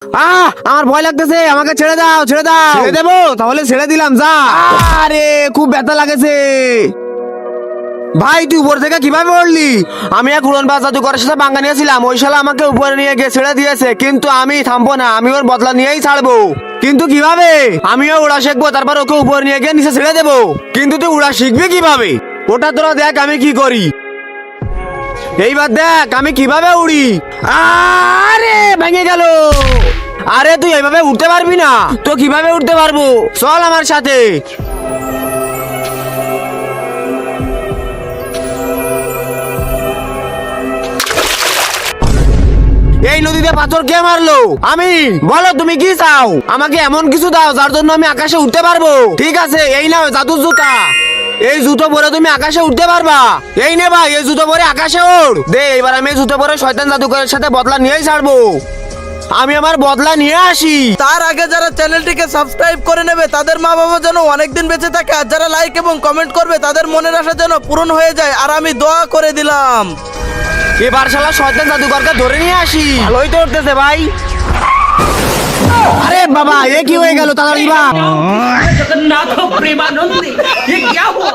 আমার ভয় লাগতেছে, আমাকে ছেড়ে দাও, ছেড়ে দাও। ছেড়ে দেবো? তাহলে ছেড়ে দিলাম, যা। আরে খুব ব্যথা লাগেছে। ভাই তুই উপর থেকে কিভাবে উঠলি? আমি এক উড়নবাজ জাদুকরের সাথে পাঙ্গা নিয়েছিলাম, ওই শালা আমাকে উপরে নিয়ে গিয়ে ছেড়ে দিয়েছে, কিন্তু আমি থামবো না, আমি ওর বদলা নিয়েই ছাড়বো। কিন্তু কিভাবে? আমিও উড়া শিখবো, তারপর ওকে উপরে নিয়ে গিয়ে নিচে ছেড়ে দেবো। কিন্তু তুই উড়া শিখবি কিভাবে? ওটা তোরা দেখ আমি কি করি। এইবার দেখ আমি কিভাবে উড়ি। আরে ভেঙে গেল। আরে তুই এইভাবে উঠতে পারবি না, তো কিভাবে উঠতে পারবো? চল আমার সাথে। এই নদীতে পাথর কে মারলো? আমি। বলো তুমি কি চাও? আমাকে এমন কিছু দাও যার জন্য আমি আকাশে উঠতে পারবো। ঠিক আছে, এই নাও জাদুর জুতা। এই জুতো পরে তুমি আকাশে উঠতে পারবা। এই নে ভাই, এই জুতো পরে আকাশে ওঠ দে। এবার আমি এই জুতো পরে শয়তান জাদুকরের সাথে বদলা নিয়েই ছাড়বো। আমি আমার বদলা নিয়ে আসি। তার আগে যারা চ্যানেলটিকে সাবস্ক্রাইব করে নেবে তাদের মা বাবা যেন অনেকদিন বেঁচে থাকে, আর যারা লাইক এবং কমেন্ট করবে তাদের মনের আশা যেন পূরণ হয়ে যায়, আর আমি দোয়া করে দিলাম। এবার শালা শয়তান জাদুকরকে ধরে নিয়ে আসি। ভালোই তো উঠতেছে ভাই। আরে বাবা, এ কি হয়ে গেল? তাড়াতাড়ি বা। जगन्नाथ प्रेमानंद ये क्या हुआ?